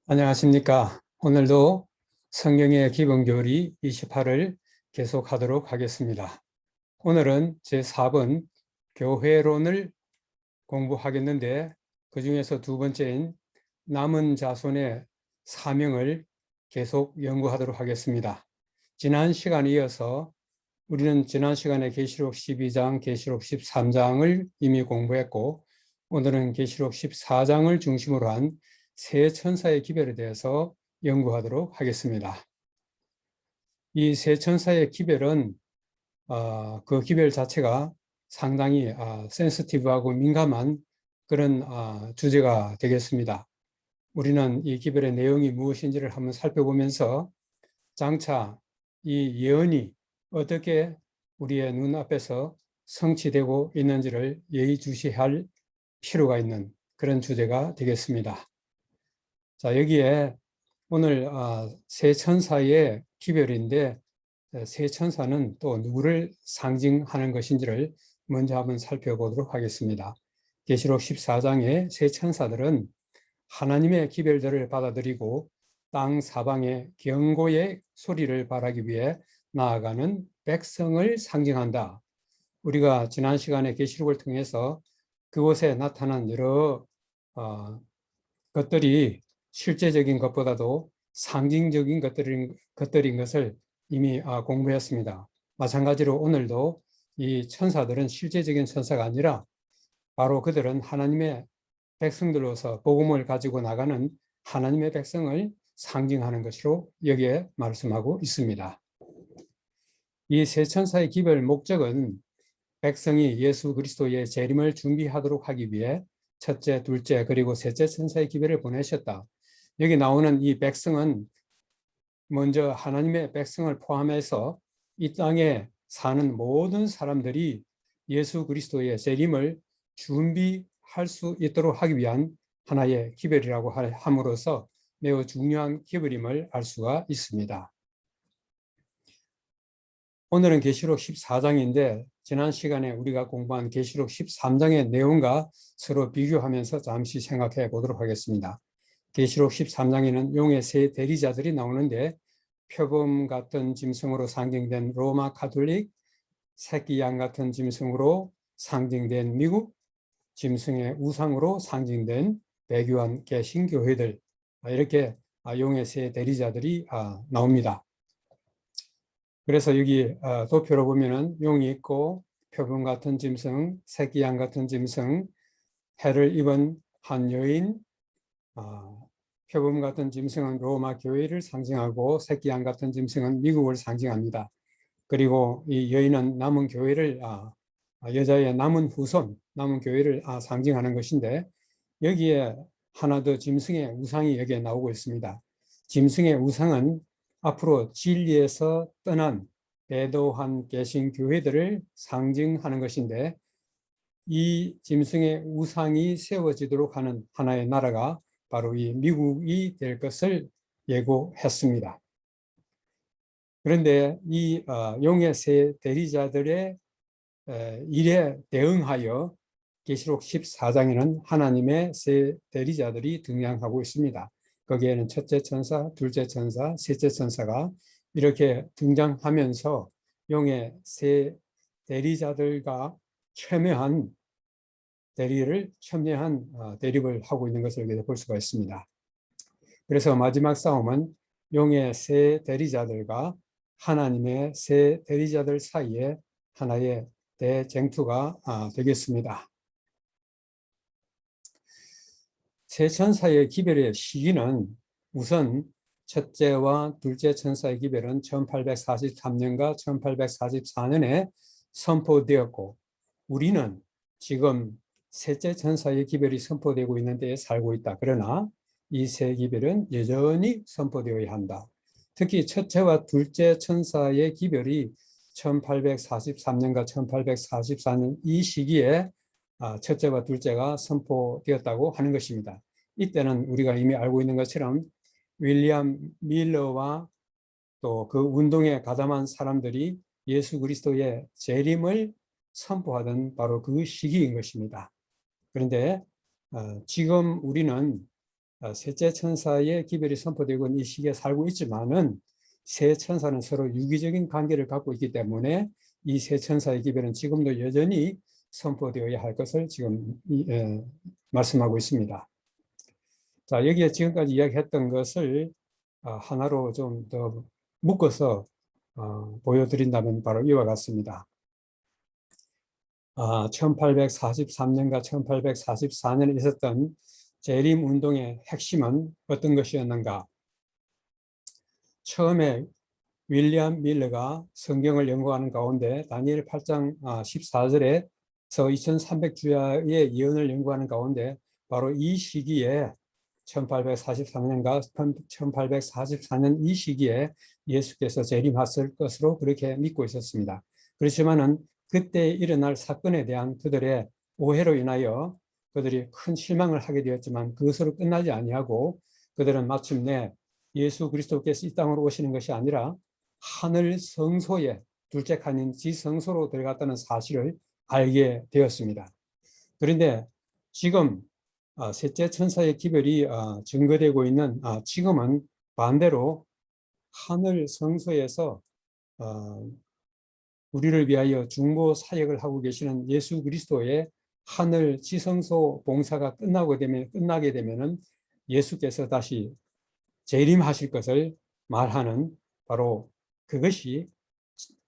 안녕하십니까. 오늘도 성경의 기본교리 28을 계속하도록 하겠습니다. 오늘은 제4번 교회론을 공부하겠는데 그 중에서 두 번째인 남은 자손의 사명을 계속 연구하도록 하겠습니다. 지난 시간에 이어서 우리는 지난 시간에 계시록 12장, 계시록 13장을 이미 공부했고 오늘은 계시록 14장을 중심으로 한 세 천사의 기별에 대해서 연구하도록 하겠습니다. 이 세 천사의 기별은 그 기별 자체가 상당히 센시티브하고 민감한 그런 주제가 되겠습니다. 우리는 이 기별의 내용이 무엇인지를 한번 살펴보면서 장차 이 예언이 어떻게 우리의 눈앞에서 성취되고 있는지를 예의주시할 필요가 있는 그런 주제가 되겠습니다. 자, 여기에 오늘 세 천사의 기별인데 세 천사는 또 누구를 상징하는 것인지를 먼저 한번 살펴보도록 하겠습니다. 계시록 14장의 세 천사들은 하나님의 기별들을 받아들이고 땅 사방의 경고의 소리를 바라기 위해 나아가는 백성을 상징한다. 우리가 지난 시간에 계시록을 통해서 그곳에 나타난 여러 것들이 실제적인 것보다도 상징적인 것들인 것을 이미 공부했습니다. 마찬가지로 오늘도 이 천사들은 실제적인 천사가 아니라 바로 그들은 하나님의 백성들로서 복음을 가지고 나가는 하나님의 백성을 상징하는 것으로 여기에 말씀하고 있습니다. 이 세 천사의 기별 목적은 백성이 예수 그리스도의 재림을 준비하도록 하기 위해 첫째, 둘째, 그리고 셋째 천사의 기별을 보내셨다. 여기 나오는 이 백성은 먼저 하나님의 백성을 포함해서 이 땅에 사는 모든 사람들이 예수 그리스도의 재림을 준비할 수 있도록 하기 위한 하나의 기별이라고 함으로써 매우 중요한 기별임을 알 수가 있습니다. 오늘은 계시록 14장인데 지난 시간에 우리가 공부한 계시록 13장의 내용과 서로 비교하면서 잠시 생각해 보도록 하겠습니다. 계시록 13장에는 용의 세 대리자들이 나오는데 표범 같은 짐승으로 상징된 로마 가톨릭, 새끼 양 같은 짐승으로 상징된 미국, 짐승의 우상으로 상징된 배교한 개신교회들, 이렇게 용의 세 대리자들이 나옵니다. 그래서 여기 도표로 보면은 용이 있고 표범 같은 짐승, 새끼 양 같은 짐승, 해를 입은 한 여인, 표범 같은 짐승은 로마 교회를 상징하고 새끼 양 같은 짐승은 미국을 상징합니다. 그리고 이 여인은 남은 교회를 여자의 남은 후손, 남은 교회를 상징하는 것인데 여기에 하나 더 짐승의 우상이 여기에 나오고 있습니다. 짐승의 우상은 앞으로 진리에서 떠난 배도한 개신교회들을 상징하는 것인데 이 짐승의 우상이 세워지도록 하는 하나의 나라가 바로 이 미국이 될 것을 예고했습니다. 그런데 이 용의 세 대리자들의 일에 대응하여 계시록 14장에는 하나님의 세 대리자들이 등장하고 있습니다. 거기에는 첫째 천사, 둘째 천사, 셋째 천사가 이렇게 등장하면서 용의 세 대리자들과 첨예한 대립을 하고 있는 것을 여기서 볼 수가 있습니다. 그래서 마지막 싸움은 용의 세 대리자들과 하나님의 세 대리자들 사이에 하나의 대쟁투가 되겠습니다. 세 천사의 기별의 시기는 우선 첫째와 둘째 천사의 기별은 1843년과 1844년에 선포되었고 우리는 지금 셋째 천사의 기별이 선포되고 있는 데에 살고 있다. 그러나 이 세 기별은 여전히 선포되어야 한다. 특히 첫째와 둘째 천사의 기별이 1843년과 1844년 이 시기에 첫째와 둘째가 선포되었다고 하는 것입니다. 이때는 우리가 이미 알고 있는 것처럼 윌리엄 밀러와 또 그 운동에 가담한 사람들이 예수 그리스도의 재림을 선포하던 바로 그 시기인 것입니다. 그런데 지금 우리는 셋째 천사의 기별이 선포되고 있는 이 시기에 살고 있지만은 세 천사는 서로 유기적인 관계를 갖고 있기 때문에 이 세 천사의 기별은 지금도 여전히 선포되어야 할 것을 지금 말씀하고 있습니다. 자, 여기에 지금까지 이야기했던 것을 하나로 좀 더 묶어서 보여드린다면 바로 이와 같습니다. 1843년과 1844년에 있었던 재림 운동의 핵심은 어떤 것이었는가? 처음에 윌리엄 밀러가 성경을 연구하는 가운데 다니엘 8장 14절에서 2300주야의 예언을 연구하는 가운데 바로 이 시기에 1843년과 1844년 이 시기에 예수께서 재림하실 것으로 그렇게 믿고 있었습니다. 그렇지만은 그때 일어날 사건에 대한 그들의 오해로 인하여 그들이 큰 실망을 하게 되었지만 그것으로 끝나지 아니하고 그들은 마침내 예수 그리스도께서 이 땅으로 오시는 것이 아니라 하늘 성소에 둘째 칸인 지성소로 들어갔다는 사실을 알게 되었습니다. 그런데 지금 셋째 천사의 기별이 증거되고 있는 지금은 반대로 하늘 성소에서 우리를 위하여 중보 사역을 하고 계시는 예수 그리스도의 하늘 지성소 봉사가 끝나게 되면은 예수께서 다시 재림하실 것을 말하는 바로 그것이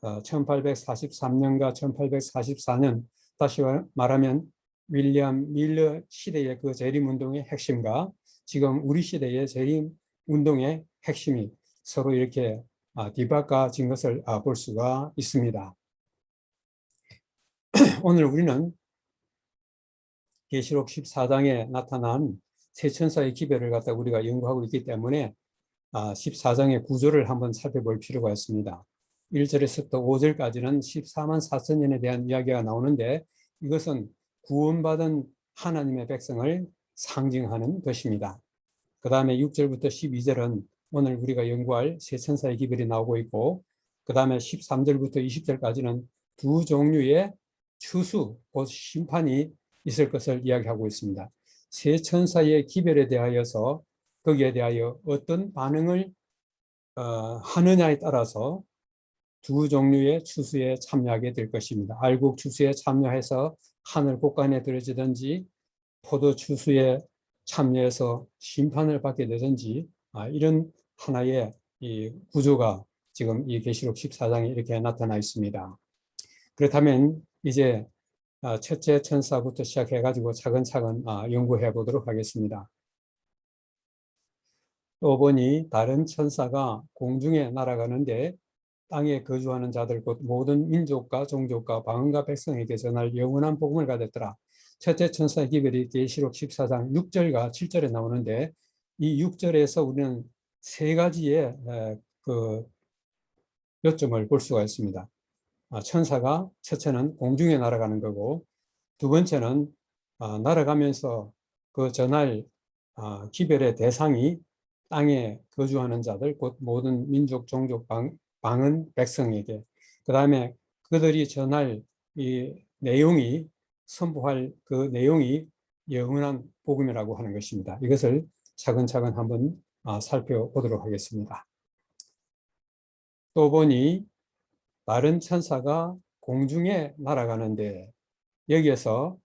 1843년과 1844년 다시 말하면 윌리엄 밀러 시대의 그 재림운동의 핵심과 지금 우리 시대의 재림운동의 핵심이 서로 이렇게 뒤바꿔진 것을 볼 수가 있습니다. 오늘 우리는 계시록 14장에 나타난 세 천사의 기별을 갖다 우리가 연구하고 있기 때문에 14장의 구조를 한번 살펴볼 필요가 있습니다. 1절에서부터 5절까지는 14만 4천 년에 대한 이야기가 나오는데 이것은 구원받은 하나님의 백성을 상징하는 것입니다. 그 다음에 6절부터 12절은 오늘 우리가 연구할 세 천사의 기별이 나오고 있고 그 다음에 13절부터 20절까지는 두 종류의 추수, 곧 심판이 있을 것을 이야기하고 있습니다. 세 천사의 기별에 대하여서 거기에 대하여 어떤 반응을 하느냐에 따라서 두 종류의 추수에 참여하게 될 것입니다. 알곡 추수에 참여해서 하늘 곳간에 들어지든지 포도 추수에 참여해서 심판을 받게 되든지 이런 하나의 이 구조가 지금 이 계시록 14장에 이렇게 나타나 있습니다. 그렇다면 이제 첫째 천사부터 시작해가지고 차근차근 연구해 보도록 하겠습니다. 또 보니 다른 천사가 공중에 날아가는데 땅에 거주하는 자들 곧 모든 민족과 종족과 방언과 백성에게 전할 영원한 복음을 가졌더라. 첫째 천사의 기별이 계시록 14장 6절과 7절에 나오는데 이 6절에서 우리는 세 가지의 그 요점을 볼 수가 있습니다. 천사가 첫째는 공중에 날아가는 거고 두 번째는 날아가면서 그 전할 기별의 대상이 땅에 거주하는 자들 곧 모든 민족, 종족, 방언, 백성에게 그 다음에 그들이 전할 이 내용이 선포할 그 내용이 영원한 복음이라고 하는 것입니다. 이것을 차근차근 한번 살펴보도록 하겠습니다. 또 보니 다른 천사가 공중에 날아가는데 여기에서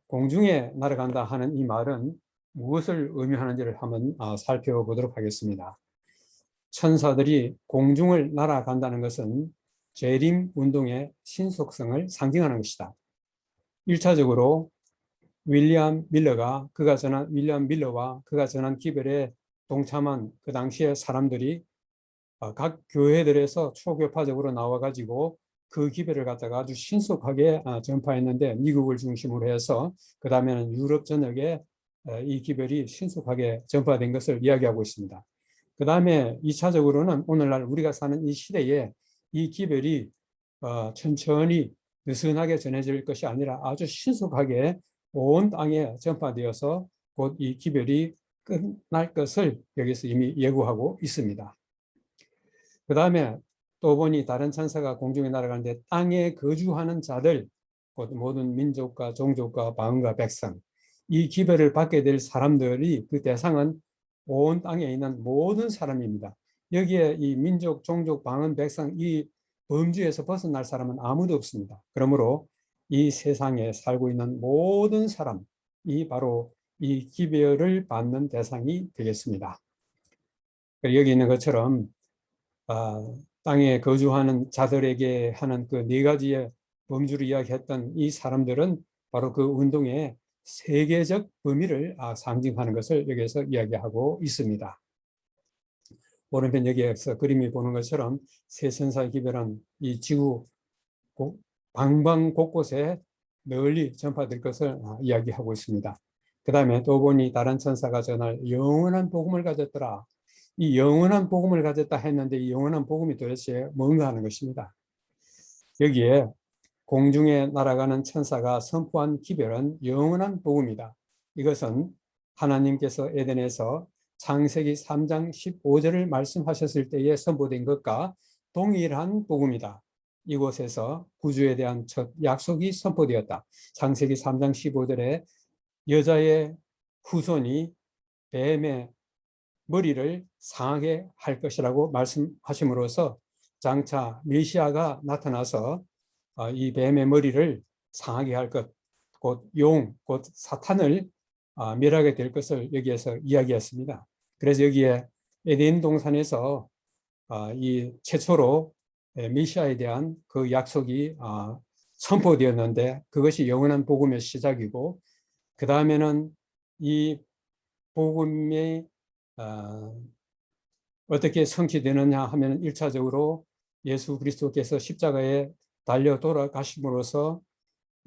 공중에 날아간다 하는 이 말은 무엇을 의미하는지를 한번 살펴보도록 하겠습니다. 천사들이 공중을 날아간다는 것은 재림 운동의 신속성을 상징하는 것이다. 1차적으로 윌리엄 밀러와 그가 전한 기별에 동참한 그 당시의 사람들이 각 교회들에서 초교파적으로 나와가지고 그 기별을 갖다가 아주 신속하게 전파했는데 미국을 중심으로 해서 그 다음에는 유럽 전역에 이 기별이 신속하게 전파된 것을 이야기하고 있습니다. 그 다음에 2차적으로는 오늘날 우리가 사는 이 시대에 이 기별이 천천히 느슨하게 전해질 것이 아니라 아주 신속하게 온 땅에 전파되어서 곧 이 기별이 끝날 것을 여기서 이미 예고하고 있습니다. 그 다음에 또 보니 다른 천사가 공중에 날아가는데 땅에 거주하는 자들 곧 모든 민족과 종족과 방언과 백성 이 기별을 받게 될 사람들이 그 대상은 온 땅에 있는 모든 사람입니다. 여기에 이 민족, 종족, 방언, 백성 이 범주에서 벗어날 사람은 아무도 없습니다. 그러므로 이 세상에 살고 있는 모든 사람이 바로 이 기별을 받는 대상이 되겠습니다. 여기 있는 것처럼 땅에 거주하는 자들에게 하는 그 네 가지의 범주를 이야기했던 이 사람들은 바로 그 운동의 세계적 범위를 상징하는 것을 여기에서 이야기하고 있습니다. 오른편 여기에서 그림이 보는 것처럼 세 천사의 기별은 이 지구 방방 곳곳에 널리 전파될 것을 이야기하고 있습니다. 그 다음에 또 보니 다른 천사가 전할 영원한 복음을 가졌더라. 이 영원한 복음을 가졌다 했는데 이 영원한 복음이 도대체 뭔가 하는 것입니다. 여기에 공중에 날아가는 천사가 선포한 기별은 영원한 복음이다. 이것은 하나님께서 에덴에서 창세기 3장 15절을 말씀하셨을 때에 선포된 것과 동일한 복음이다. 이곳에서 구주에 대한 첫 약속이 선포되었다. 창세기 3장 15절에 여자의 후손이 뱀의 머리를 상하게 할 것이라고 말씀하심으로써 장차 메시아가 나타나서 이 뱀의 머리를 상하게 할 것, 곧 용, 곧 사탄을 멸하게 될 것을 여기에서 이야기했습니다. 그래서 여기에 에덴 동산에서 이 최초로 메시아에 대한 그 약속이 선포되었는데 그것이 영원한 복음의 시작이고 그 다음에는 이 복음이 어떻게 성취되느냐 하면 1차적으로 예수 그리스도께서 십자가에 달려 돌아가심으로써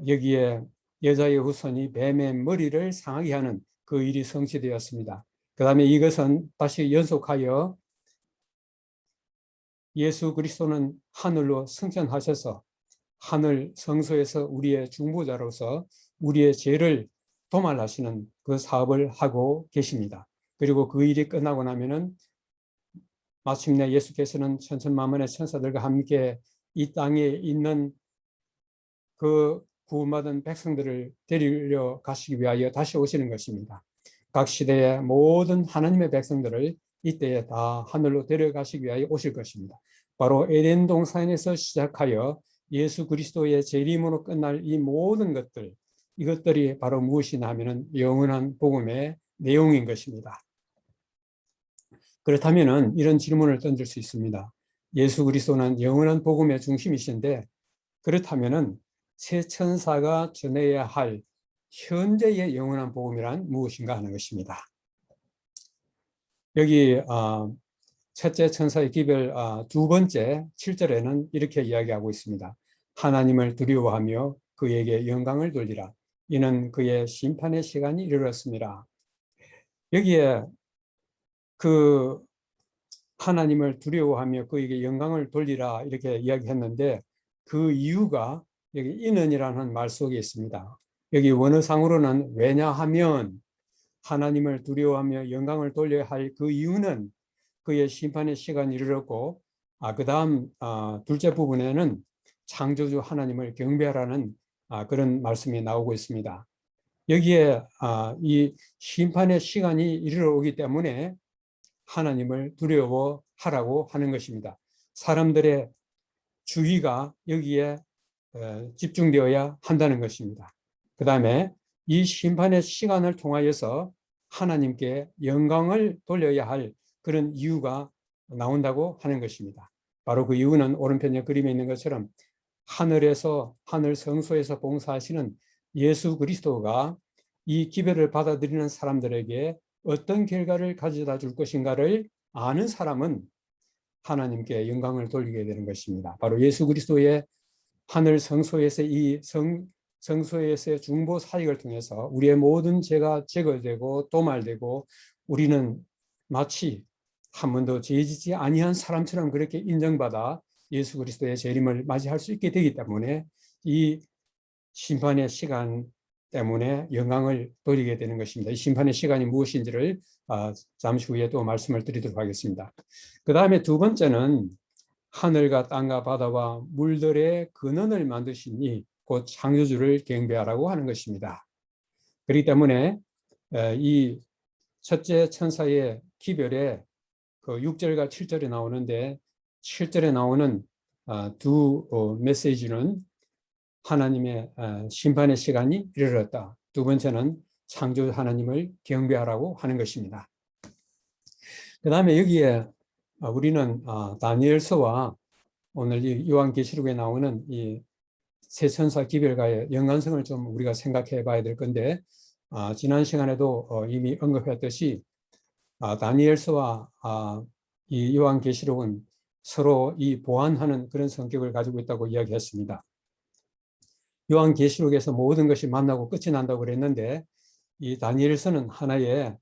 여기에 여자의 후손이 뱀의 머리를 상하게 하는 그 일이 성취되었습니다. 그 다음에 이것은 다시 연속하여 예수 그리스도는 하늘로 승천하셔서 하늘 성소에서 우리의 중보자로서 우리의 죄를 도말하시는 그 사업을 하고 계십니다. 그리고 그 일이 끝나고 나면은 마침내 예수께서는 천천만만의 천사들과 함께 이 땅에 있는 그 구원받은 백성들을 데리러 가시기 위하여 다시 오시는 것입니다. 각 시대의 모든 하나님의 백성들을 이때에 다 하늘로 데려가시기 위하여 오실 것입니다. 바로 에덴 동산에서 시작하여 예수 그리스도의 재림으로 끝날 이 모든 것들, 이것들이 바로 무엇이냐 하면은 영원한 복음의 내용인 것입니다. 그렇다면은 이런 질문을 던질 수 있습니다. 예수 그리스도는 영원한 복음의 중심이신데 그렇다면은 새 천사가 전해야 할 현재의 영원한 복음이란 무엇인가 하는 것입니다. 여기 첫째 천사의 기별 두 번째 7절에는 이렇게 이야기하고 있습니다. 하나님을 두려워하며 그에게 영광을 돌리라. 이는 그의 심판의 시간이 이르렀습니다. 여기에 그 하나님을 두려워하며 그에게 영광을 돌리라 이렇게 이야기했는데 그 이유가 여기 이는이라는 말 속에 있습니다. 여기 원어상으로는 왜냐하면 하나님을 두려워하며 영광을 돌려야 할 그 이유는 그의 심판의 시간이 이르렀고 그 다음 둘째 부분에는 창조주 하나님을 경배하라는 그런 말씀이 나오고 있습니다. 여기에 이 심판의 시간이 이르러 오기 때문에 하나님을 두려워하라고 하는 것입니다. 사람들의 주의가 여기에 집중되어야 한다는 것입니다. 그 다음에 이 심판의 시간을 통하여서 하나님께 영광을 돌려야 할 그런 이유가 나온다고 하는 것입니다. 바로 그 이유는 오른편에 그림에 있는 것처럼 하늘에서 하늘 성소에서 봉사하시는 예수 그리스도가 이 기별을 받아들이는 사람들에게 어떤 결과를 가져다 줄 것인가를 아는 사람은 하나님께 영광을 돌리게 되는 것입니다. 바로 예수 그리스도의 하늘 성소에서 이 성소에서의 중보 사역을 통해서 우리의 모든 죄가 제거되고 도말되고 우리는 마치 한 번도 죄짓지 아니한 사람처럼 그렇게 인정받아 예수 그리스도의 재림을 맞이할 수 있게 되기 때문에 이 심판의 시간 때문에 영광을 돌리게 되는 것입니다. 이 심판의 시간이 무엇인지를 잠시 후에 또 말씀을 드리도록 하겠습니다. 그 다음에 두 번째는 하늘과 땅과 바다와 물들의 근원을 만드시니 곧 창조주를 경배하라고 하는 것입니다. 그렇기 때문에 이 첫째 천사의 기별에 그 6절과 7절에 나오는데 7절에 나오는 두 메시지는 하나님의 심판의 시간이 이르렀다. 두 번째는 창조 하나님을 경배하라고 하는 것입니다. 그 다음에 여기에 우리는 다니엘서와 오늘 이 요한계시록에 나오는 이 세 천사 기별과의 연관성을 좀 우리가 생각해 봐야 될 건데, 지난 시간에도 이미 언급했듯이 다니엘서와 이 요한계시록은 서로 이 보완하는 그런 성격을 가지고 있다고 이야기했습니다. 요한계시록에서 모든 것이 만나고 끝이 난다고 그랬는데, 이 다니엘서는 하나의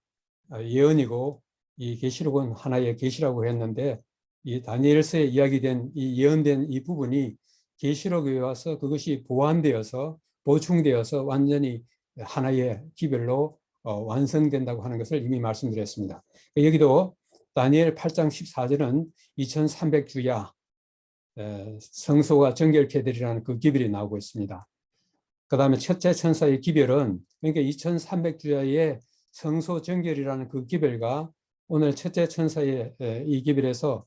예언이고 이 계시록은 하나의 계시라고 했는데, 이 다니엘서에 이야기된 이 예언된 이 부분이 계시록에 와서 그것이 보완되어서 보충되어서 완전히 하나의 기별로 완성된다고 하는 것을 이미 말씀드렸습니다. 여기도 다니엘 8장 14절은 2300주야 성소가 정결케 되리라는 그 기별이 나오고 있습니다. 그 다음에 첫째 천사의 기별은, 그러니까 2300주야의 성소 정결이라는 그 기별과 오늘 첫째 천사의 이 기별에서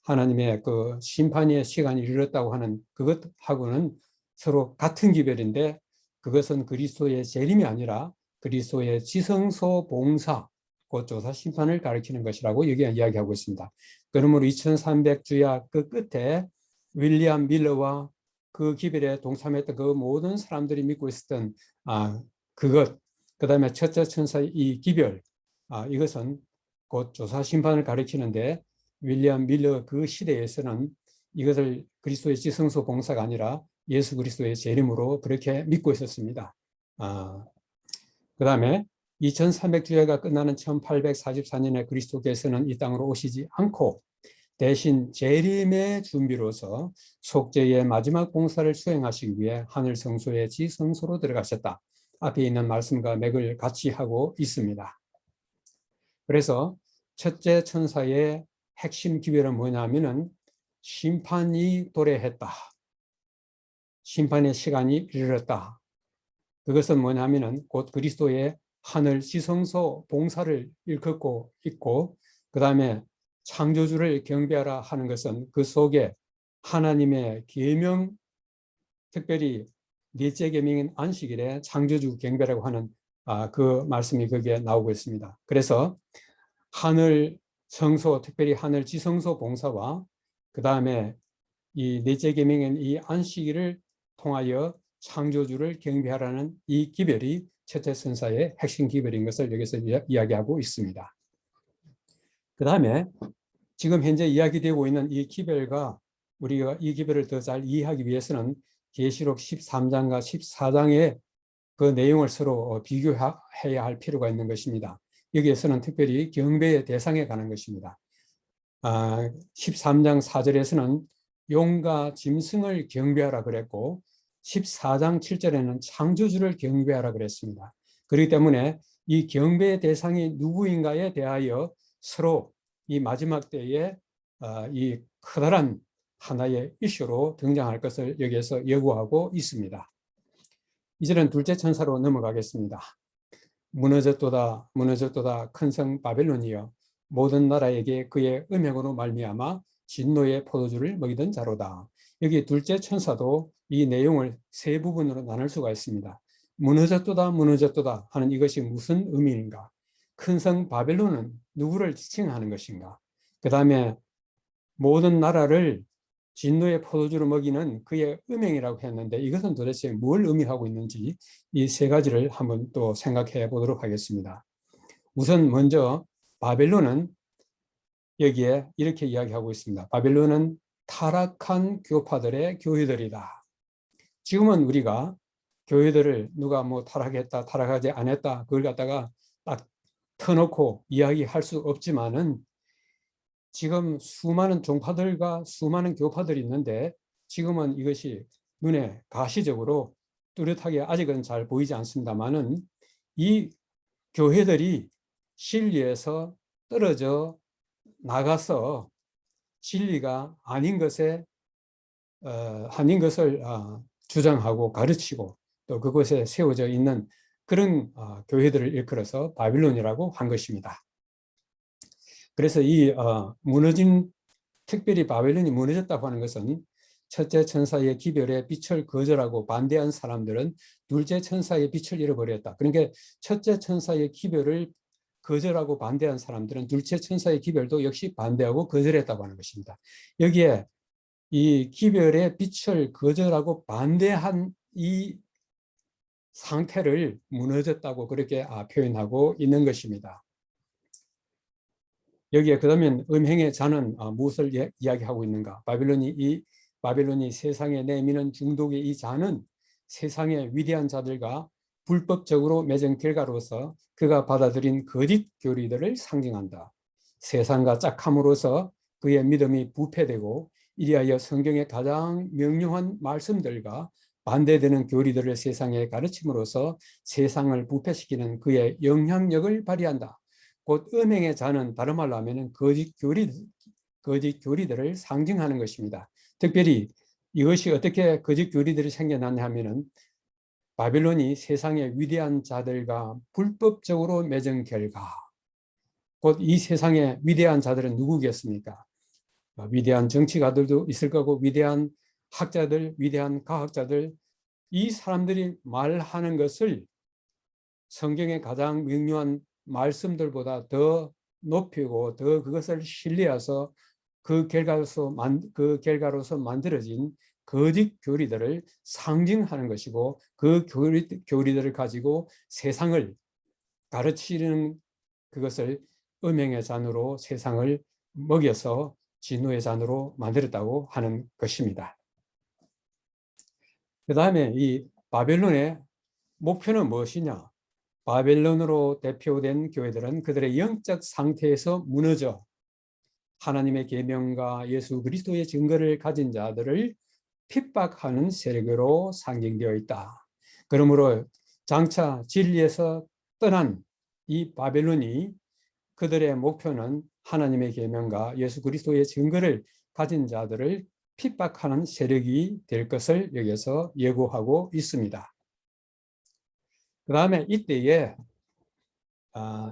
하나님의 그 심판의 시간이 이르렀다고 하는 그것하고는 서로 같은 기별인데, 그것은 그리스도의 재림이 아니라 그리스도의 지성소 봉사, 곧 조사 심판을 가리키는 것이라고 여기 이야기하고 있습니다. 그러므로 2300주야 그 끝에 윌리엄 밀러와 그 기별에 동참했던 그 모든 사람들이 믿고 있었던 그것, 그 다음에 첫째 천사의 이 기별, 이것은 곧 조사 심판을 가리키는데, 윌리엄 밀러 그 시대에서는 이것을 그리스도의 지성소 봉사가 아니라 예수 그리스도의 재림으로 그렇게 믿고 있었습니다. 그 다음에 2300주야가 끝나는 1844년에 그리스도께서는 이 땅으로 오시지 않고 대신 재림의 준비로서 속죄의 마지막 봉사를 수행하시기 위해 하늘 성소의 지성소로 들어가셨다. 앞에 있는 말씀과 맥을 같이 하고 있습니다. 그래서 첫째 천사의 핵심 기별은 뭐냐면은 심판이 도래했다. 심판의 시간이 이르렀다. 그것은 뭐냐면은 곧 그리스도의 하늘 지성소 봉사를 일컫고 있고, 그 다음에 창조주를 경배하라 하는 것은 그 속에 하나님의 계명, 특별히 넷째 계명인 안식일에 창조주 경배라고 하는 그 말씀이 거기에 나오고 있습니다. 그래서 하늘 성소, 특별히 하늘 지성소 봉사와 그 다음에 이 넷째 계명인 이 안식일을 통하여 창조주를 경배하라는 이 기별이 첫째 천사의 핵심 기별인 것을 여기서 이야기하고 있습니다. 그 다음에 지금 현재 이야기되고 있는 이 기별과 우리가 이 기별을 더 잘 이해하기 위해서는 계시록 13장과 14장의 그 내용을 서로 비교해야 할 필요가 있는 것입니다. 여기에서는 특별히 경배의 대상에 관한 것입니다. 13장 4절에서는 용과 짐승을 경배하라 그랬고 14장 7절에는 창조주를 경배하라 그랬습니다. 그렇기 때문에 이 경배의 대상이 누구인가에 대하여 서로 이 마지막 때에 이 커다란 하나의 이슈로 등장할 것을 여기에서 예고하고 있습니다. 이제는 둘째 천사로 넘어가겠습니다. 무너졌도다 무너졌도다 큰 성 바벨론이여 모든 나라에게 그의 음행으로 말미암아 진노의 포도주를 먹이던 자로다. 여기 둘째 천사도 이 내용을 세 부분으로 나눌 수가 있습니다. 무너졌도다 무너졌도다 하는 이것이 무슨 의미인가? 큰 성 바벨론은 누구를 지칭하는 것인가? 그 다음에 모든 나라를 진노의 포도주로 먹이는 그의 음행이라고 했는데 이것은 도대체 뭘 의미하고 있는지 이 세 가지를 한번 또 생각해 보도록 하겠습니다. 우선 먼저 바벨론은 여기에 이렇게 이야기하고 있습니다. 바벨론은 타락한 교파들의 교회들이다. 지금은 우리가 교회들을 누가 뭐 타락했다 타락하지 않았다 그걸 갖다가 딱 터놓고 이야기할 수 없지만은 지금 수많은 종파들과 수많은 교파들이 있는데 지금은 이것이 눈에 가시적으로 뚜렷하게 아직은 잘 보이지 않습니다만은 이 교회들이 진리에서 떨어져 나가서 진리가 아닌 것을 주장하고 가르치고 또 그곳에 세워져 있는 그런 교회들을 일컬어서 바빌론이라고 한 것입니다. 그래서 이 무너진, 특별히 바벨론이 무너졌다고 하는 것은 첫째 천사의 기별에 빛을 거절하고 반대한 사람들은 둘째 천사의 빛을 잃어버렸다. 그러니까 첫째 천사의 기별을 거절하고 반대한 사람들은 둘째 천사의 기별도 역시 반대하고 거절했다고 하는 것입니다. 여기에 이 기별의 빛을 거절하고 반대한 이 상태를 무너졌다고 그렇게 표현하고 있는 것입니다. 여기에 그러면 음행의 자는 무엇을 이야기하고 있는가? 바벨론이 세상에 내미는 중독의 이 자는 세상의 위대한 자들과 불법적으로 맺은 결과로서 그가 받아들인 거짓 교리들을 상징한다. 세상과 짝함으로써 그의 믿음이 부패되고 이리하여 성경의 가장 명료한 말씀들과 반대되는 교리들을 세상에 가르침으로써 세상을 부패시키는 그의 영향력을 발휘한다. 곧 음행의 자는 다른 말로 하면 거짓 교리들을 상징하는 것입니다. 특별히 이것이 어떻게 거짓 교리들이 생겨났냐 하면은 바벨론이 세상의 위대한 자들과 불법적으로 맺은 결과, 곧 이 세상의 위대한 자들은 누구겠습니까? 위대한 정치가들도 있을 거고 위대한 학자들, 위대한 과학자들, 이 사람들이 말하는 것을 성경의 가장 명료한 말씀들보다 더 높이고 더 그것을 신뢰해서 그 결과로서 만들어진 거짓 교리들을 상징하는 것이고 그 교리들을 가지고 세상을 가르치는 그것을 음행의 잔으로 세상을 먹여서 진노의 잔으로 만들었다고 하는 것입니다. 그 다음에 이 바벨론의 목표는 무엇이냐? 바벨론으로 대표된 교회들은 그들의 영적 상태에서 무너져 하나님의 계명과 예수 그리스도의 증거를 가진 자들을 핍박하는 세력으로 상징되어 있다. 그러므로 장차 진리에서 떠난 이 바벨론이 그들의 목표는 하나님의 계명과 예수 그리스도의 증거를 가진 자들을 핍박하는 세력이 될 것을 여기서 예고하고 있습니다. 그 다음에 이때에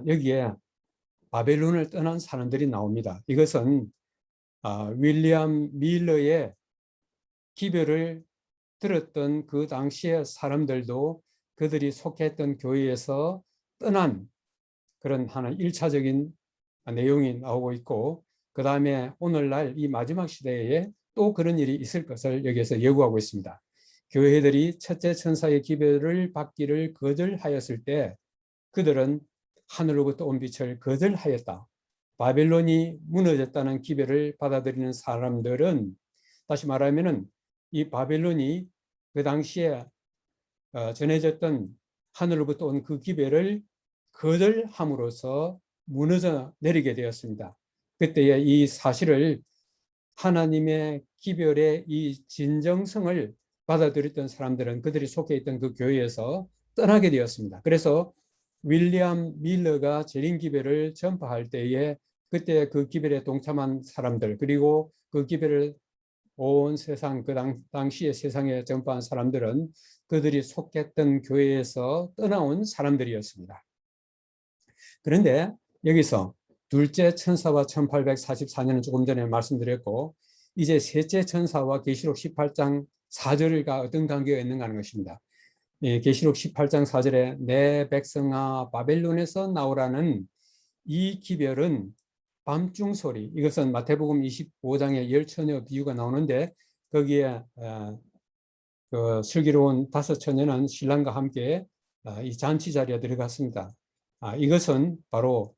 여기에 바벨론을 떠난 사람들이 나옵니다. 이것은 윌리엄 밀러의 기별을 들었던 그 당시의 사람들도 그들이 속했던 교회에서 떠난 그런 하나의 1차적인 내용이 나오고 있고, 그 다음에 오늘날 이 마지막 시대에 또 그런 일이 있을 것을 여기에서 예고하고 있습니다. 교회들이 첫째 천사의 기별을 받기를 거절하였을 때 그들은 하늘로부터 온 빛을 거절하였다. 바벨론이 무너졌다는 기별을 받아들이는 사람들은, 다시 말하면은 이 바벨론이 그 당시에 전해졌던 하늘로부터 온 그 기별을 거절함으로써 무너져 내리게 되었습니다. 그때에 이 사실을 하나님의 기별의 이 진정성을 받아들였던 사람들은 그들이 속해 있던 그 교회에서 떠나게 되었습니다. 그래서 윌리엄 밀러가 재림 기별을 전파할 때에 그때 그 기별에 동참한 사람들, 그리고 그 기별을 온 세상, 그 당시의 세상에 전파한 사람들은 그들이 속했던 교회에서 떠나온 사람들이었습니다. 그런데 여기서 둘째 천사와 1844년은 조금 전에 말씀드렸고, 이제 셋째 천사와 계시록 18장 4절과 어떤 관계가 있는가 하는 것입니다. 계시록 18장 4절에 내 백성아 바벨론에서 나오라는 이 기별은 밤중 소리, 이것은 마태복음 25장에 열 처녀 비유가 나오는데 거기에 그 슬기로운 5처녀는 신랑과 함께 이 잔치 자리에 들어갔습니다. 이것은 바로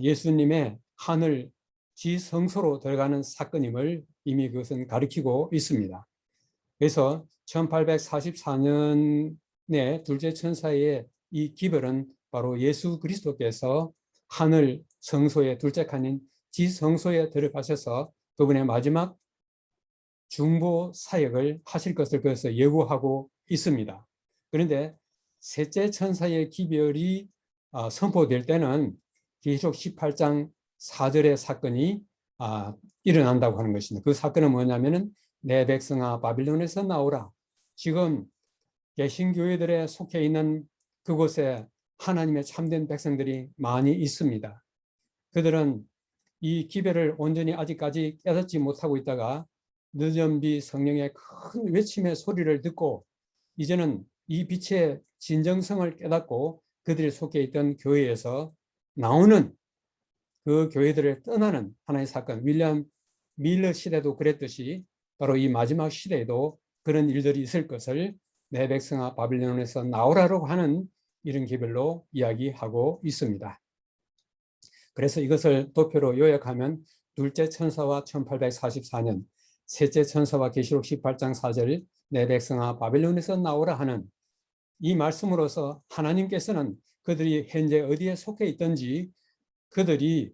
예수님의 하늘 지성소로 들어가는 사건임을 이미 그것은 가리키고 있습니다. 그래서 1844년에 둘째 천사의 이 기별은 바로 예수 그리스도께서 하늘 성소의 둘째 칸인 지성소에 들어가셔서 그분의 마지막 중보 사역을 하실 것을 그래서 예고하고 있습니다. 그런데 셋째 천사의 기별이 선포될 때는 계시록 18장 4절의 사건이 일어난다고 하는 것입니다. 그 사건은 뭐냐면은 내 백성아 바빌론에서 나오라. 지금 개신교회들에 속해 있는 그곳에 하나님의 참된 백성들이 많이 있습니다. 그들은 이 기별을 온전히 아직까지 깨닫지 못하고 있다가 늦은비 성령의 큰 외침의 소리를 듣고 이제는 이 빛의 진정성을 깨닫고 그들이 속해 있던 교회에서 나오는 그 교회들을 떠나는 하나의 사건, 윌리엄 밀러 시대도 그랬듯이 바로 이 마지막 시대에도 그런 일들이 있을 것을 내 백성아 바빌론에서 나오라고 하는 이런 기별로 이야기하고 있습니다. 그래서 이것을 도표로 요약하면 둘째 천사와 1844년, 셋째 천사와 계시록 18장 4절 내 백성아 바빌론에서 나오라 하는 이 말씀으로서 하나님께서는 그들이 현재 어디에 속해 있든지 그들이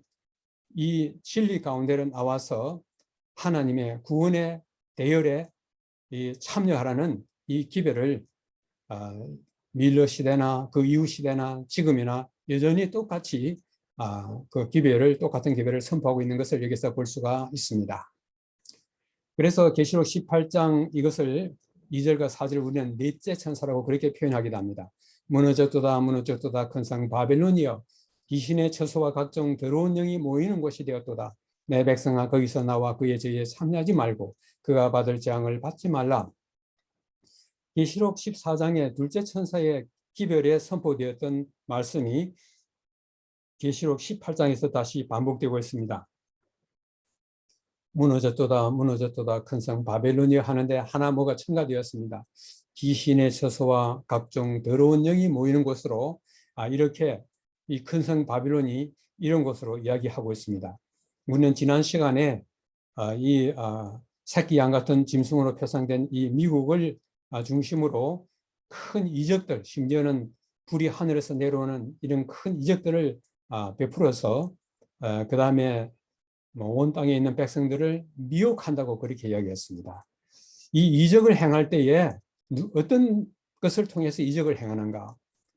이 진리 가운데로 나와서 하나님의 구원의 대열에 참여하라는 이 기별을 밀러 시대나 그 이후 시대나 지금이나 여전히 똑같이 그 기별을 똑같은 기별을 선포하고 있는 것을 여기서 볼 수가 있습니다. 그래서 계시록 18장 이것을 2절과 4절 우리는 넷째 천사라고 그렇게 표현하기도 합니다. 무너졌도다 무너졌도다 큰 성 바벨론이여 귀신의 처소와 각종 더러운 영이 모이는 곳이 되었도다. 내 백성아 거기서 나와 그의 죄에 참여하지 말고 그가 받을 재앙을 받지 말라. 계시록 14장의 둘째 천사의 기별에 선포되었던 말씀이 계시록 18장에서 다시 반복되고 있습니다. 무너졌도다 무너졌도다 큰 성 바벨론이여 하는데 하나 뭐가 첨가되었습니다. 귀신의 처소와 각종 더러운 영이 모이는 곳으로 이렇게 이 큰 성 바벨론이 이런 곳으로 이야기하고 있습니다. 우리는 지난 시간에 이 새끼 양 같은 짐승으로 표상된 이 미국을 중심으로 큰 이적들, 심지어는 불이 하늘에서 내려오는 이런 큰 이적들을 베풀어서 그 다음에 온 땅에 있는 백성들을 미혹한다고 그렇게 이야기했습니다. 이 이적을 행할 때에 어떤 것을 통해서 이적을 행하는가?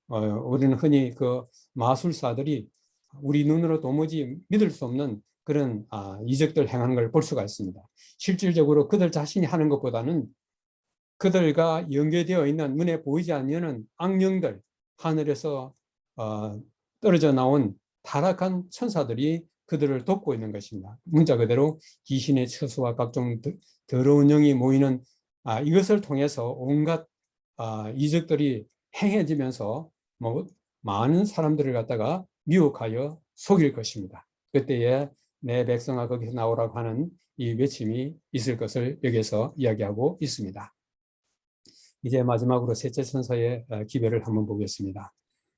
우리는 흔히 그 마술사들이 우리 눈으로 도무지 믿을 수 없는 그런 이적들 행하는 걸 볼 수가 있습니다. 실질적으로 그들 자신이 하는 것보다는 그들과 연계되어 있는 눈에 보이지 않는 악령들, 하늘에서 떨어져 나온 타락한 천사들이 그들을 돕고 있는 것입니다. 문자 그대로 귀신의 처소와 각종 더러운 영이 모이는 이것을 통해서 온갖 이적들이 행해지면서 많은 사람들을 갖다가 미혹하여 속일 것입니다. 그때에 내 백성아 거기서 나오라고 하는 이 외침이 있을 것을 여기서 이야기하고 있습니다. 이제 마지막으로 셋째 천사의 기별을 한번 보겠습니다.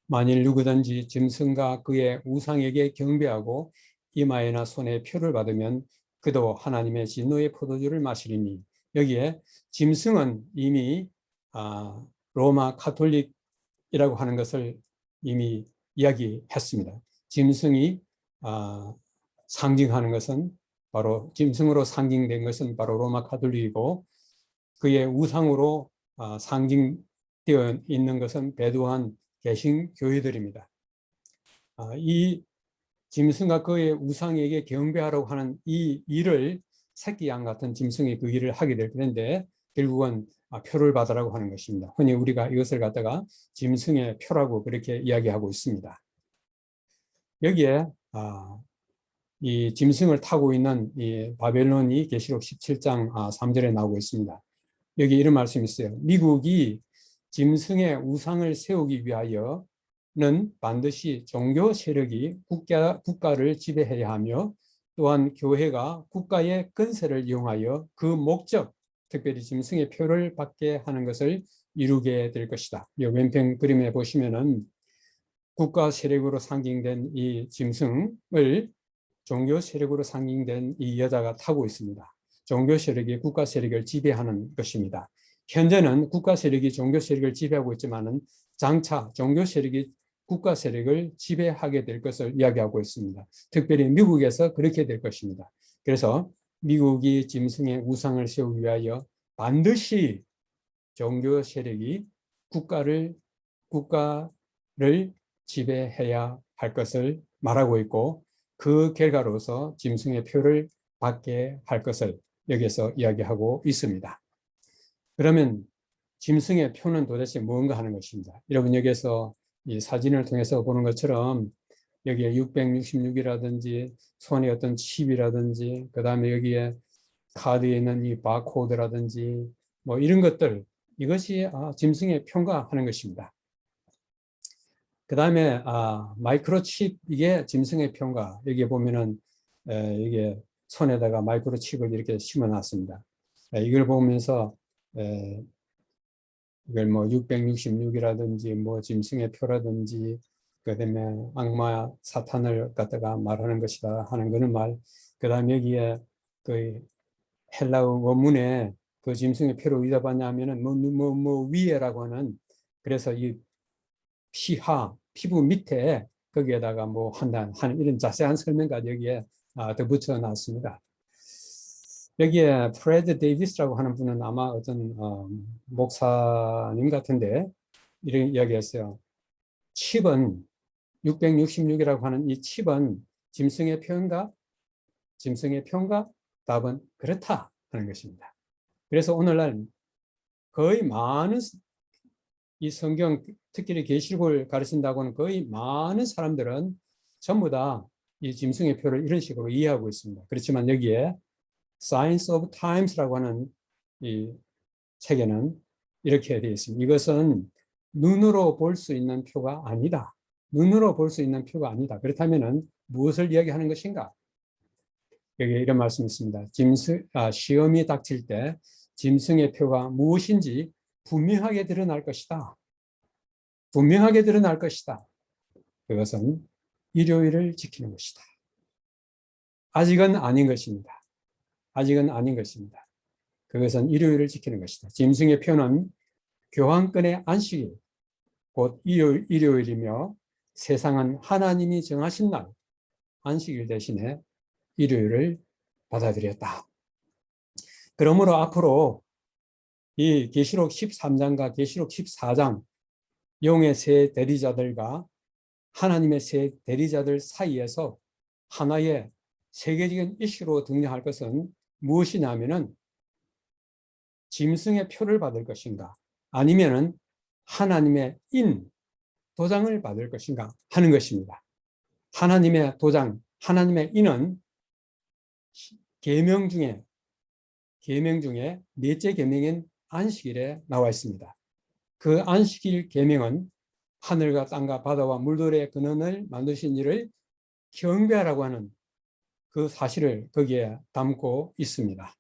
만일 누구든지 짐승과 그의 우상에게 경배하고 이마에나 손에 표를 받으면 그도 하나님의 진노의 포도주를 마시리니 여기에 짐승은 이미 로마 카톨릭이라고 하는 것을 이미 이야기했습니다. 짐승이 상징하는 것은 바로 짐승으로 상징된 것은 바로 로마 카톨릭이고 그의 우상으로 상징되어 있는 것은 배도한 개신교회들입니다. 이 짐승과 그의 우상에게 경배하라고 하는 이 일을 새끼 양 같은 짐승이 그 일을 하게 될 텐데 결국은 표를 받으라고 하는 것입니다. 흔히 우리가 이것을 갖다가 짐승의 표라고 그렇게 이야기하고 있습니다. 여기에 이 짐승을 타고 있는 이 바벨론이 계시록 17장 3절에 나오고 있습니다. 여기 이런 말씀이 있어요. 미국이 짐승의 우상을 세우기 위하여는 반드시 종교 세력이 국가를 지배해야 하며 또한 교회가 국가의 건세를 이용하여 그 목적, 특별히 짐승의 표를 받게 하는 것을 이루게 될 것이다. 이 왼편 그림에 보시면은 국가 세력으로 상징된 이 짐승을 종교 세력으로 상징된 이 여자가 타고 있습니다. 종교 세력이 국가 세력을 지배하는 것입니다. 현재는 국가 세력이 종교 세력을 지배하고 있지만은 장차 종교 세력이 국가 세력을 지배하게 될 것을 이야기하고 있습니다. 특별히 미국에서 그렇게 될 것입니다. 그래서 미국이 짐승의 우상을 세우기 위하여 반드시 종교 세력이 국가를 지배해야 할 것을 말하고 있고 그 결과로서 짐승의 표를 받게 할 것을 여기서 이야기하고 있습니다. 그러면 짐승의 표는 도대체 무엇인가 하는 것입니다. 여러분 여기서 이 사진을 통해서 보는 것처럼 여기에 666이라든지 손에 어떤 칩이라든지 그 다음에 여기에 카드에 있는 이 바코드라든지 뭐 이런 것들, 이것이 짐승의 평가하는 것입니다. 그 다음에 마이크로칩, 이게 짐승의 평가. 여기에 보면은 이게 손에다가 마이크로칩을 이렇게 심어 놨습니다. 이걸 보면서 이걸 뭐 666이라든지 뭐 짐승의 표라든지 그다음에 악마 사탄을 갖다가 말하는 것이다 하는 그런 말. 그다음에 여기에 그 헬라어 원문에 그 짐승의 표로 어디다 봤냐면은 뭐 위에라고 하는, 그래서 이 피부 밑에 거기에다가 뭐 한다는 이런 자세한 설명까지 여기에 더 붙여 놨습니다. 여기에 프레드 데이비스라고 하는 분은 아마 어떤 목사님 같은데 이런 이야기했어요. 칩은 666이라고 하는 이 칩은 짐승의 표현가? 짐승의 표현가? 답은 그렇다 하는 것입니다. 그래서 오늘날 거의 많은 이 성경, 특히 계시록을 가르친다고는 거의 많은 사람들은 전부 다 이 짐승의 표를 이런 식으로 이해하고 있습니다. 그렇지만 여기에 Science of Times라고 하는 이 책에는 이렇게 되어 있습니다. 이것은 눈으로 볼 수 있는 표가 아니다. 눈으로 볼 수 있는 표가 아니다. 그렇다면 무엇을 이야기하는 것인가? 여기 이런 말씀이 있습니다. 시험이 닥칠 때 짐승의 표가 무엇인지 분명하게 드러날 것이다. 분명하게 드러날 것이다. 그것은 일요일을 지키는 것이다. 아직은 아닌 것입니다. 아직은 아닌 것입니다. 그것은 일요일을 지키는 것이다. 짐승의 표는 교환권의 안식일, 곧 일요일이며 세상은 하나님이 정하신 날, 안식일 대신에 일요일을 받아들였다. 그러므로 앞으로 이 계시록 13장과 계시록 14장 영의 세 대리자들과 하나님의 세 대리자들 사이에서 하나의 세계적인 이슈로 등장할 것은 무엇이냐면은 짐승의 표를 받을 것인가, 아니면은 하나님의 도장을 받을 것인가 하는 것입니다. 하나님의 도장, 하나님의 인은 계명 중에 넷째 계명인 안식일에 나와 있습니다. 그 안식일 계명은 하늘과 땅과 바다와 물들의 근원을 만드신 이를 경배하라고 하는 그 사실을 거기에 담고 있습니다.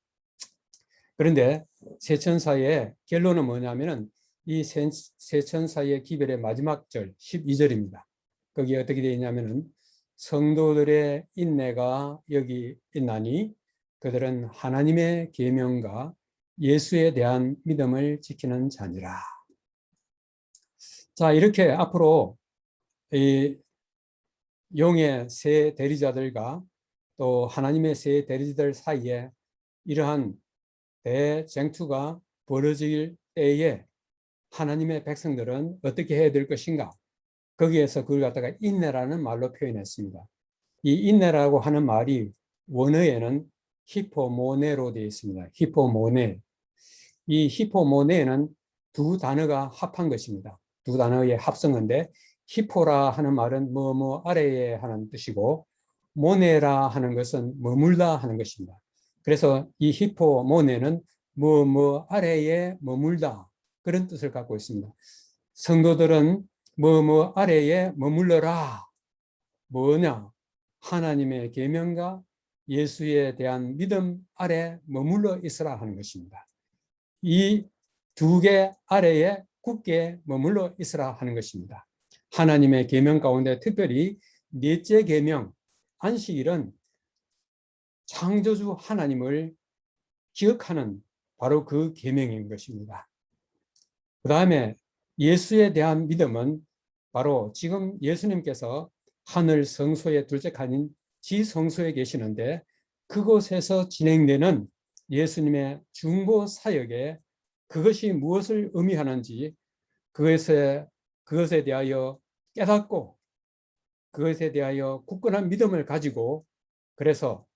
그런데 세천사의 결론은 뭐냐면은 이 세천사의 기별의 마지막 절 12절입니다. 거기에 어떻게 되어 있냐면은 성도들의 인내가 여기 있나니 그들은 하나님의 계명과 예수에 대한 믿음을 지키는 자니라. 자, 이렇게 앞으로 이 용의 세 대리자들과 또 하나님의 세 대리자들 사이에 이러한 대쟁투가 벌어질 때에 하나님의 백성들은 어떻게 해야 될 것인가? 거기에서 그걸 갖다가 인내라는 말로 표현했습니다. 이 인내라고 하는 말이 원어에는 히포모네로 되어 있습니다. 히포모네. 이 히포모네는 두 단어가 합한 것입니다. 두 단어의 합성어인데 히포라 하는 말은 뭐뭐 아래에 하는 뜻이고 모네라 하는 것은 머물다 하는 것입니다. 그래서 이 히포모네는 뭐뭐 아래에 머물다 그런 뜻을 갖고 있습니다. 성도들은 뭐뭐 아래에 머물러라. 뭐냐? 하나님의 계명과 예수에 대한 믿음 아래 머물러 있으라 하는 것입니다. 이 두 개 아래에 굳게 머물러 있으라 하는 것입니다. 하나님의 계명 가운데 특별히 넷째 계명, 안식일은 창조주 하나님을 기억하는 바로 그 계명인 것입니다. 그 다음에 예수에 대한 믿음은 바로 지금 예수님께서 하늘 성소의 둘째 칸인 지성소에 계시는데 그곳에서 진행되는 예수님의 중보 사역에 그것이 무엇을 의미하는지 그것에 대하여 깨닫고 그것에 대하여 굳건한 믿음을 가지고 그래서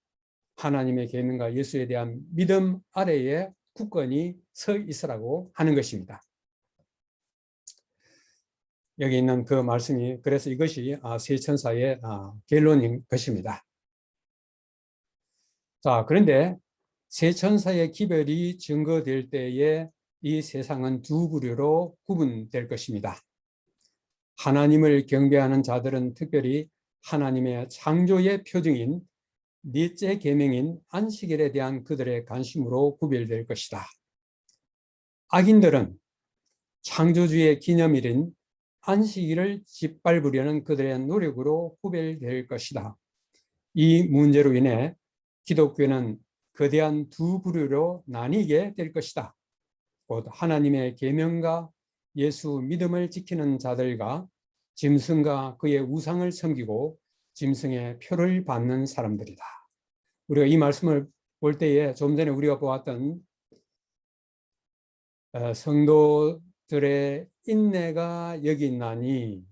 하나님의 계명과 예수에 대한 믿음 아래에 굳건히 서 있으라고 하는 것입니다. 여기 있는 그 말씀이 그래서 이것이 세 천사의 결론인 것입니다. 자, 그런데 세 천사의 기별이 증거될 때에 이 세상은 두 부류로 구분될 것입니다. 하나님을 경배하는 자들은 특별히 하나님의 창조의 표징인 넷째 계명인 안식일에 대한 그들의 관심으로 구별될 것이다. 악인들은 창조주의 기념일인 안식일을 짓밟으려는 그들의 노력으로 구별될 것이다. 이 문제로 인해 기독교는 거대한 두 부류로 나뉘게 될 것이다. 곧 하나님의 계명과 예수 믿음을 지키는 자들과 짐승과 그의 우상을 섬기고 짐승의 표를 받는 사람들이다. 우리가 이 말씀을 볼 때에 좀 전에 우리가 보았던 성도들의 인내가 여기 있나니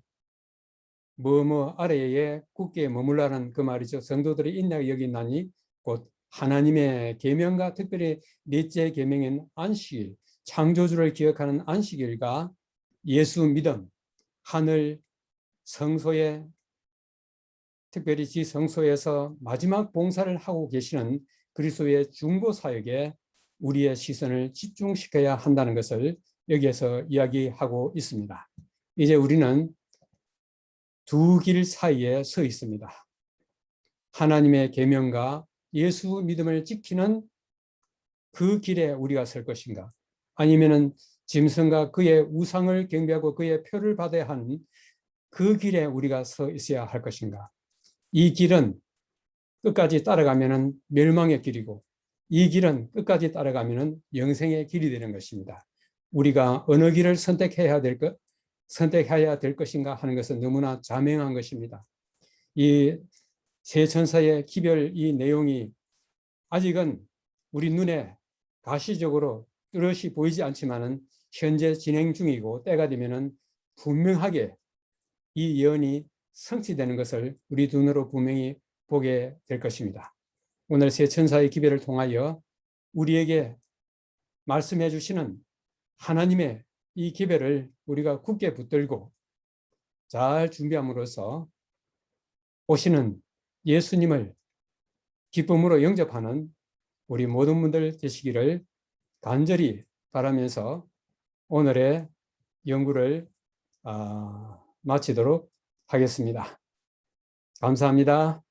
뭐뭐 아래에 굳게 머물라는 그 말이죠. 성도들의 인내가 여기 있나니 곧 하나님의 계명과 특별히 넷째 계명인 안식일, 창조주를 기억하는 안식일과 예수 믿음, 하늘 성소에 특별히 지성소에서 마지막 봉사를 하고 계시는 그리스도의 중보 사역에 우리의 시선을 집중시켜야 한다는 것을 여기에서 이야기하고 있습니다. 이제 우리는 두 길 사이에 서 있습니다. 하나님의 계명과 예수 믿음을 지키는 그 길에 우리가 설 것인가? 아니면은 짐승과 그의 우상을 경배하고 그의 표를 받아야 하는 그 길에 우리가 서 있어야 할 것인가? 이 길은 끝까지 따라가면은 멸망의 길이고 이 길은 끝까지 따라가면은 영생의 길이 되는 것입니다. 우리가 어느 길을 선택해야 될 것인가 하는 것은 너무나 자명한 것입니다. 이 세 천사의 기별 이 내용이 아직은 우리 눈에 가시적으로 뚜렷이 보이지 않지만은 현재 진행 중이고 때가 되면은 분명하게 이 예언이 성취되는 것을 우리 눈으로 분명히 보게 될 것입니다. 오늘 세 천사의 기별을 통하여 우리에게 말씀해 주시는 하나님의 이 기별을 우리가 굳게 붙들고 잘 준비함으로써 오시는 예수님을 기쁨으로 영접하는 우리 모든 분들 되시기를 간절히 바라면서 오늘의 연구를 마치도록 하겠습니다. 감사합니다.